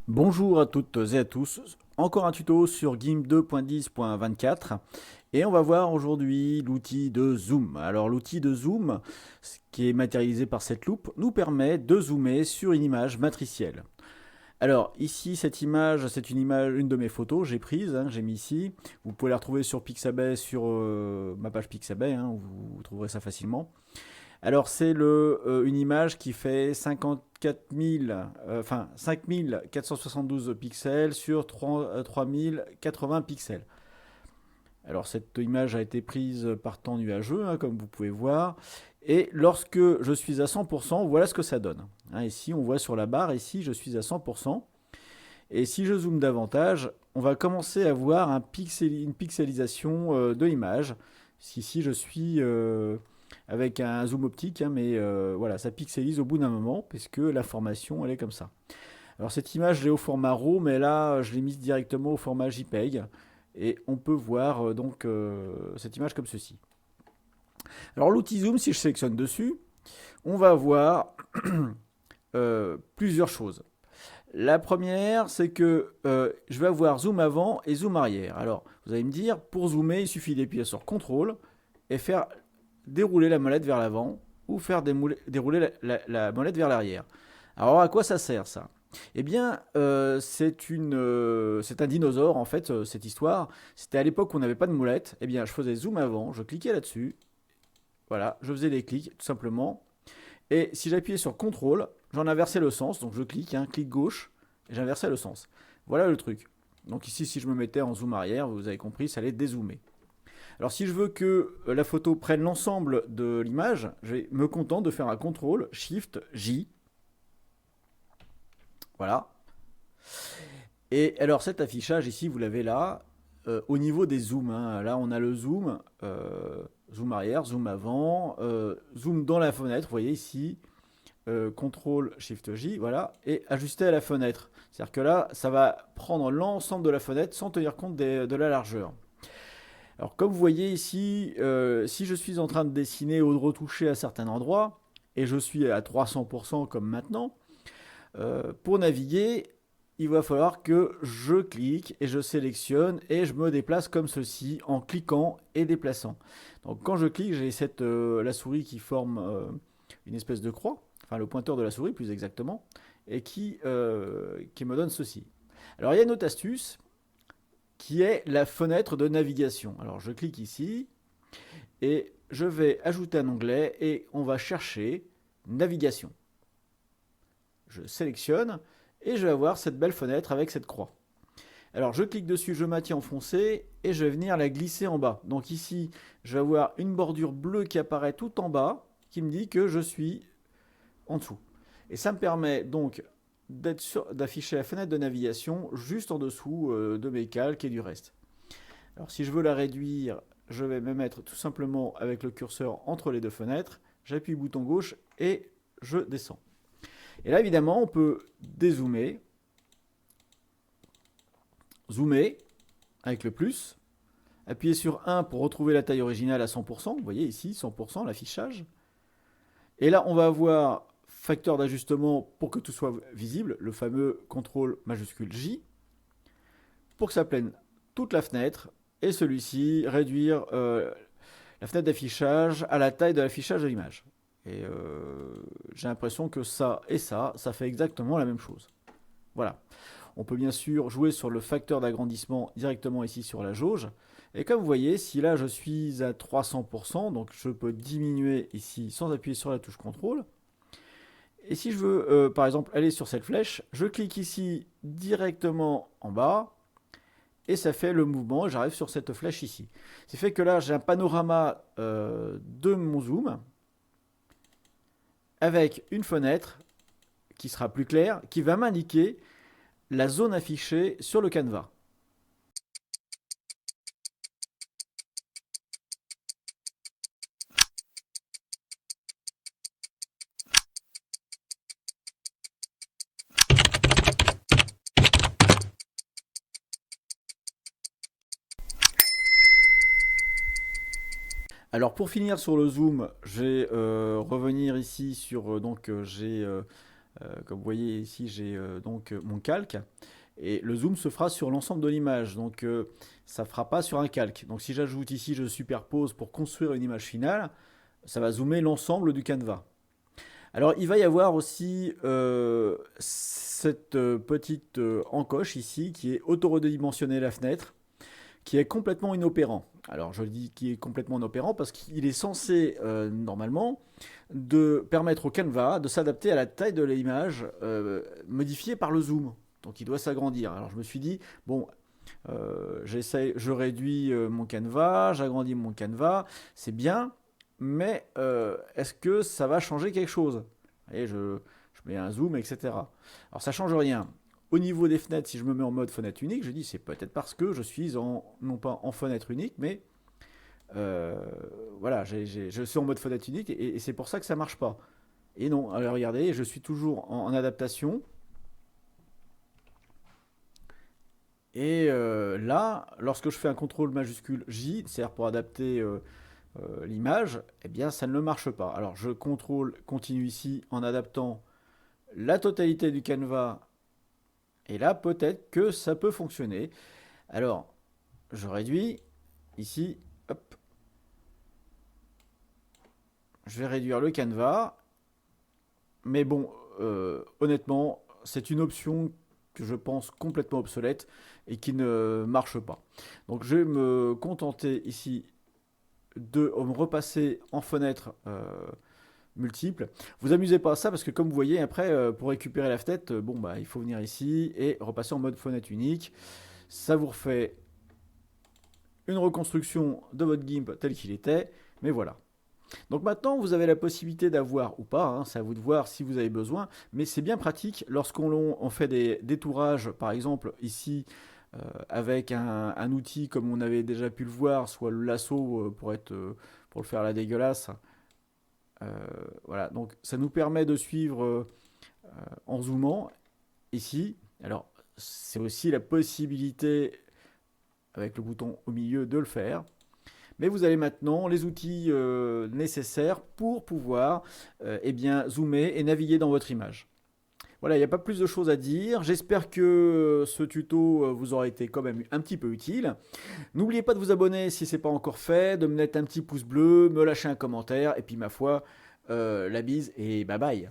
Bonjour à toutes et à tous, encore un tuto sur GIMP 2.10.24 et on va voir aujourd'hui l'outil de zoom. Alors l'outil de zoom, qui est matérialisé par cette loupe, nous permet de zoomer sur une image matricielle. Alors ici cette image, c'est une de mes photos, j'ai prise, j'ai mis ici. Vous pouvez la retrouver sur Pixabay, sur ma page Pixabay, vous trouverez ça facilement. Alors c'est une image qui fait 5472 pixels sur 3080 pixels. Alors cette image a été prise par temps nuageux, comme vous pouvez voir. Et lorsque je suis à 100%, voilà ce que ça donne. Ici, on voit sur la barre, ici, je suis à 100%. Et si je zoome davantage, on va commencer à voir une pixelisation de l'image. Ici, je suis avec un zoom optique, mais voilà, ça pixelise au bout d'un moment, puisque la formation, elle est comme ça. Alors cette image, je l'ai au format RAW, mais là, je l'ai mise directement au format JPEG. Et on peut voir cette image comme ceci. Alors l'outil zoom, si je sélectionne dessus, on va voir plusieurs choses. La première, c'est que je vais avoir zoom avant et zoom arrière. Alors, vous allez me dire, pour zoomer, il suffit d'appuyer sur CTRL et faire dérouler la molette vers l'avant ou faire dérouler la molette vers l'arrière. Alors, à quoi ça sert ça? Eh bien, c'est un dinosaure, en fait, cette histoire. C'était à l'époque où on n'avait pas de molette. Eh bien, je faisais zoom avant, je cliquais là-dessus. Voilà, je faisais des clics, tout simplement. Et si j'appuyais sur CTRL, j'en inversais le sens. Donc je clique, clic gauche, et j'inversais le sens. Voilà le truc. Donc ici, si je me mettais en zoom arrière, vous avez compris, ça allait dézoomer. Alors si je veux que la photo prenne l'ensemble de l'image, je vais me contenter de faire un CTRL, SHIFT, J. Voilà. Et alors cet affichage ici, vous l'avez là, au niveau des zooms. Là, on a le zoom, zoom arrière, zoom avant, zoom dans la fenêtre, vous voyez ici, CTRL SHIFT J, voilà, et ajuster à la fenêtre. C'est-à-dire que là, ça va prendre l'ensemble de la fenêtre sans tenir compte de la largeur. Alors comme vous voyez ici, si je suis en train de dessiner ou de retoucher à certains endroits, et je suis à 300% comme maintenant, pour naviguer, il va falloir que je clique et je sélectionne et je me déplace comme ceci en cliquant et déplaçant. Donc quand je clique, j'ai la souris qui forme une espèce de croix, enfin le pointeur de la souris plus exactement, et qui me donne ceci. Alors il y a une autre astuce qui est la fenêtre de navigation. Alors je clique ici et je vais ajouter un onglet et on va chercher navigation. Je sélectionne et je vais avoir cette belle fenêtre avec cette croix. Alors je clique dessus, je maintiens enfoncé et je vais venir la glisser en bas. Donc ici, je vais avoir une bordure bleue qui apparaît tout en bas qui me dit que je suis en dessous. Et ça me permet donc d'afficher la fenêtre de navigation juste en dessous de mes calques et du reste. Alors si je veux la réduire, je vais me mettre tout simplement avec le curseur entre les deux fenêtres, j'appuie bouton gauche et je descends. Et là évidemment on peut dézoomer, zoomer avec le plus, appuyer sur 1 pour retrouver la taille originale à 100%, vous voyez ici 100% l'affichage. Et là on va avoir facteur d'ajustement pour que tout soit visible, le fameux CTRL majuscule J, pour que ça prenne toute la fenêtre, et celui-ci réduire la fenêtre d'affichage à la taille de l'affichage de l'image. Et j'ai l'impression que ça et ça fait exactement la même chose. Voilà. On peut bien sûr jouer sur le facteur d'agrandissement directement ici sur la jauge. Et comme vous voyez, si là je suis à 300%, donc je peux diminuer ici sans appuyer sur la touche CTRL. Et si je veux, par exemple, aller sur cette flèche, je clique ici directement en bas, et ça fait le mouvement, j'arrive sur cette flèche ici. C'est fait que là, j'ai un panorama de mon zoom, avec une fenêtre qui sera plus claire, qui va m'indiquer la zone affichée sur le canevas. Alors pour finir sur le zoom, je vais revenir ici sur j'ai Comme vous voyez ici, j'ai donc mon calque. Et le zoom se fera sur l'ensemble de l'image. Donc ça ne fera pas sur un calque. Donc si j'ajoute ici, je superpose pour construire une image finale, ça va zoomer l'ensemble du canevas. Alors il va y avoir aussi cette petite encoche ici qui est auto-redimensionner la fenêtre, qui est complètement inopérant. Alors je dis qu'il est complètement inopérant parce qu'il est censé normalement de permettre au canevas de s'adapter à la taille de l'image modifiée par le zoom. Donc il doit s'agrandir. Alors je me suis dit, bon, je réduis mon canevas, j'agrandis mon canevas, c'est bien, mais est-ce que ça va changer quelque chose? Et je mets un zoom, etc. Alors ça change rien. Au niveau des fenêtres, si je me mets en mode fenêtre unique, je dis c'est peut-être parce que je suis non pas en fenêtre unique, mais euh, voilà, je suis en mode fenêtre unique et c'est pour ça que ça marche pas. Et non, alors regardez, je suis toujours en adaptation. Et là, lorsque je fais un contrôle majuscule J, c'est-à-dire pour adapter l'image, eh bien ça ne marche pas. Alors je contrôle, continue ici en adaptant la totalité du canevas. Et là, peut-être que ça peut fonctionner. Alors, je réduis ici, hop, je vais réduire le canevas. Mais bon, honnêtement, c'est une option que je pense complètement obsolète et qui ne marche pas. Donc je vais me contenter ici de me repasser en fenêtre multiple. Vous amusez pas à ça parce que comme vous voyez après pour récupérer la fenêtre, bon bah il faut venir ici et repasser en mode fenêtre unique. Ça vous refait une reconstruction de votre GIMP tel qu'il était, mais voilà. Donc maintenant, vous avez la possibilité d'avoir ou pas, hein, c'est à vous de voir si vous avez besoin, mais c'est bien pratique lorsqu'on fait des détourages, par exemple ici, avec un outil comme on avait déjà pu le voir, soit le lasso pour le faire la dégueulasse. Voilà, donc ça nous permet de suivre en zoomant ici. Alors, c'est aussi la possibilité, avec le bouton au milieu, de le faire. Mais vous avez maintenant les outils nécessaires pour pouvoir eh bien, zoomer et naviguer dans votre image. Voilà, il n'y a pas plus de choses à dire. J'espère que ce tuto vous aura été quand même un petit peu utile. N'oubliez pas de vous abonner si ce n'est pas encore fait, de me mettre un petit pouce bleu, me lâcher un commentaire, et puis ma foi, la bise et bye bye.